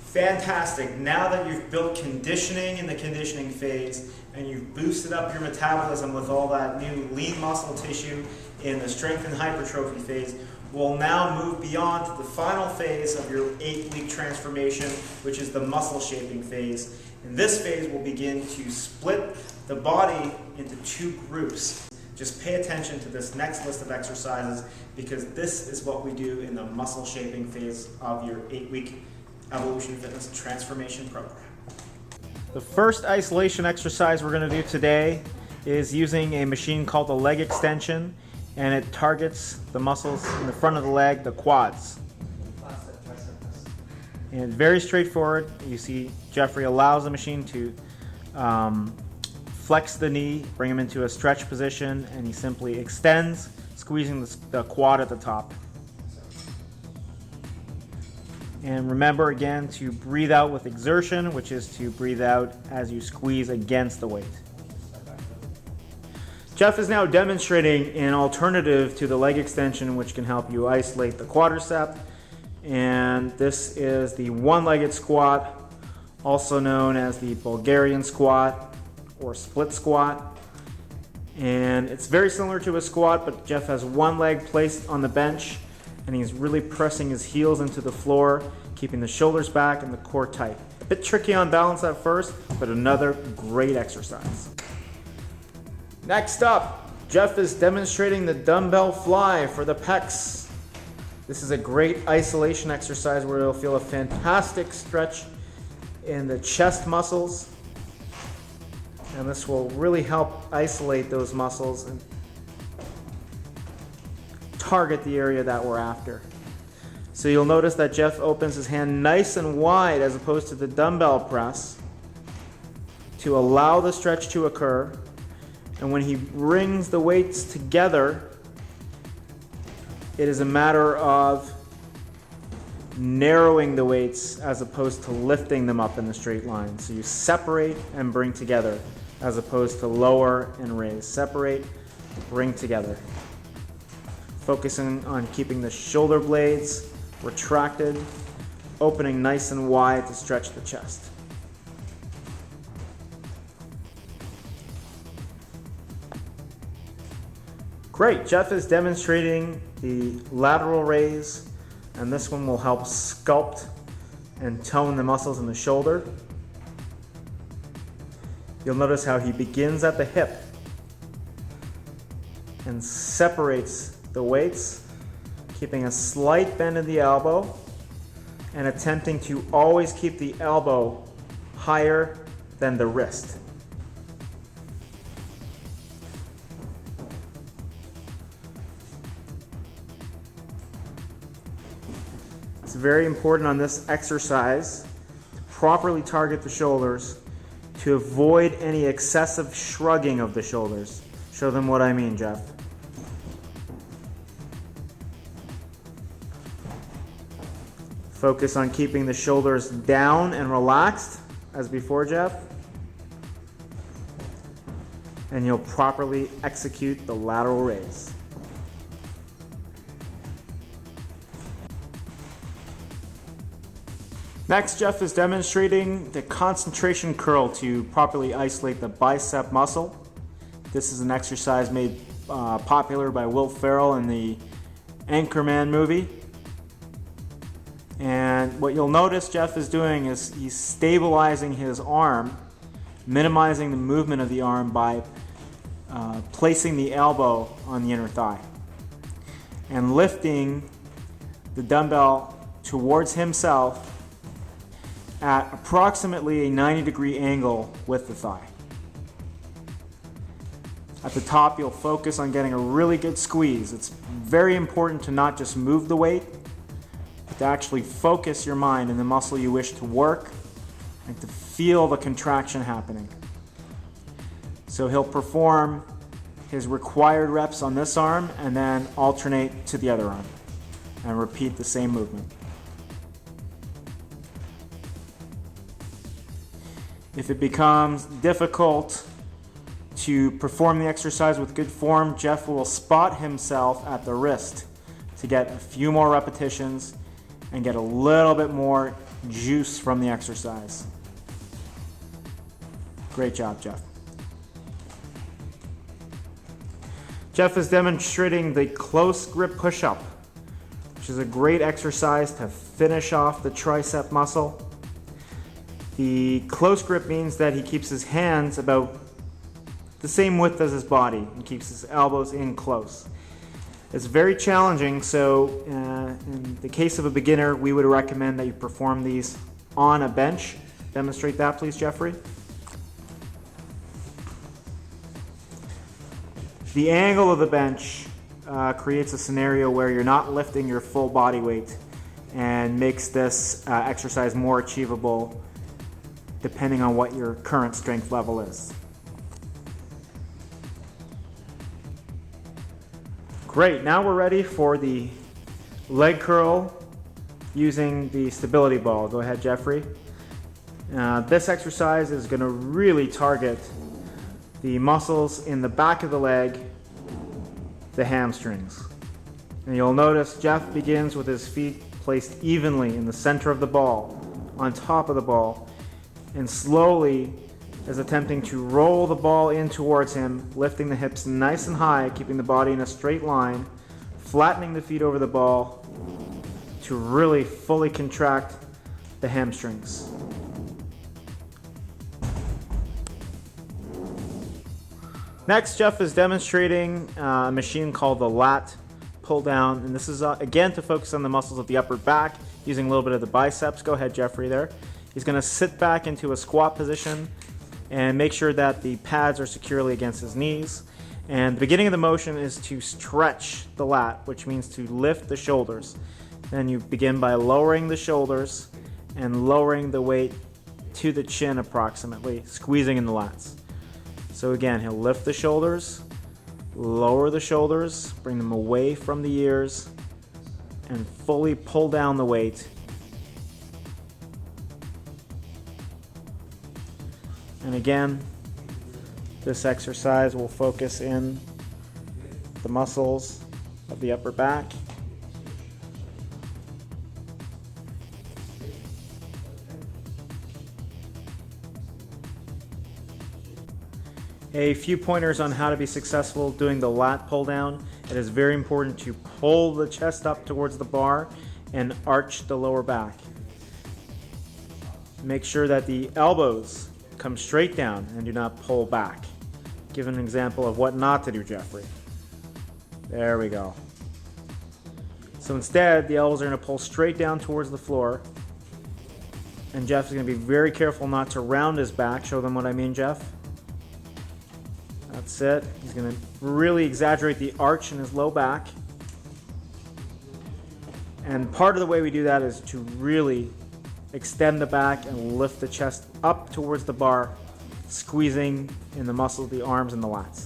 Fantastic. Now that you've built conditioning in the conditioning phase and you've boosted up your metabolism with all that new lean muscle tissue in the strength and hypertrophy phase, we'll now move beyond to the final phase of your 8-week transformation, which is the muscle shaping phase. In this phase, we'll begin to split the body into 2 groups. Just pay attention to this next list of exercises because this is what we do in the muscle shaping phase of your 8-week Evolution Fitness transformation program. The first isolation exercise we're going to do today is using a machine called the leg extension, and it targets the muscles in the front of the leg, the quads. And very straightforward. You see Jeffrey allows the machine to flex the knee, bring him into a stretch position, and he simply extends, squeezing the quad at the top. And remember again to breathe out with exertion, which is to breathe out as you squeeze against the weight. Jeff is now demonstrating an alternative to the leg extension which can help you isolate the quadricep. And this is the one-legged squat, also known as the Bulgarian squat or split squat. And it's very similar to a squat, but Jeff has one leg placed on the bench and he's really pressing his heels into the floor, keeping the shoulders back and the core tight. A bit tricky on balance at first, but another great exercise. Next up, Jeff is demonstrating the Dumbbell Fly for the pecs. This is a great isolation exercise where you'll feel a fantastic stretch in the chest muscles. And this will really help isolate those muscles and target the area that we're after. So you'll notice that Jeff opens his hand nice and wide as opposed to the dumbbell press to allow the stretch to occur. And when he brings the weights together, it is a matter of narrowing the weights as opposed to lifting them up in the straight line. So you separate and bring together as opposed to lower and raise. Separate, bring together. Focusing on keeping the shoulder blades retracted, opening nice and wide to stretch the chest. Great, Jeff is demonstrating the lateral raise, and this one will help sculpt and tone the muscles in the shoulder. You'll notice how he begins at the hip and separates the weights, keeping a slight bend in the elbow and attempting to always keep the elbow higher than the wrist. It's very important on this exercise to properly target the shoulders to avoid any excessive shrugging of the shoulders. Show them what I mean, Jeff. Focus on keeping the shoulders down and relaxed as before, Jeff. And you'll properly execute the lateral raise. Next, Jeff is demonstrating the concentration curl to properly isolate the bicep muscle. This is an exercise made popular by Will Ferrell in the Anchorman movie. And what you'll notice Jeff is doing is he's stabilizing his arm, minimizing the movement of the arm by placing the elbow on the inner thigh and lifting the dumbbell towards himself at approximately a 90-degree angle with the thigh. At the top, you'll focus on getting a really good squeeze. It's very important to not just move the weight, but to actually focus your mind in the muscle you wish to work and to feel the contraction happening. So he'll perform his required reps on this arm and then alternate to the other arm and repeat the same movement. If it becomes difficult to perform the exercise with good form, Jeff will spot himself at the wrist to get a few more repetitions and get a little bit more juice from the exercise. Great job, Jeff. Jeff is demonstrating the close grip push-up, which is a great exercise to finish off the tricep muscle. The close grip means that he keeps his hands about the same width as his body and keeps his elbows in close. It's very challenging, so in the case of a beginner, we would recommend that you perform these on a bench. Demonstrate that, please, Jeffrey. The angle of the bench creates a scenario where you're not lifting your full body weight and makes this exercise more achievable depending on what your current strength level is. Great, now we're ready for the leg curl using the stability ball. Go ahead, Jeffrey. This exercise is going to really target the muscles in the back of the leg, the hamstrings. And you'll notice Jeff begins with his feet placed evenly in the center of the ball, on top of the ball, and slowly is attempting to roll the ball in towards him, lifting the hips nice and high, keeping the body in a straight line, flattening the feet over the ball to really fully contract the hamstrings. Next, Jeff is demonstrating a machine called the Lat Pulldown, and this is again to focus on the muscles of the upper back using a little bit of the biceps. Go ahead, Jeffrey, there. He's going to sit back into a squat position and make sure that the pads are securely against his knees. And the beginning of the motion is to stretch the lat, which means to lift the shoulders. Then you begin by lowering the shoulders and lowering the weight to the chin approximately, squeezing in the lats. So again, he'll lift the shoulders, lower the shoulders, bring them away from the ears, and fully pull down the weight. And again, this exercise will focus in the muscles of the upper back. A few pointers on how to be successful doing the lat pull down. It is very important to pull the chest up towards the bar and arch the lower back. Make sure that the elbows come straight down and do not pull back. Give an example of what not to do, Jeffrey. There we go. So instead, the elbows are going to pull straight down towards the floor. And Jeff is going to be very careful not to round his back. Show them what I mean, Jeff. That's it. He's going to really exaggerate the arch in his low back. And part of the way we do that is to really extend the back and lift the chest up towards the bar, squeezing in the muscles of the arms and the lats.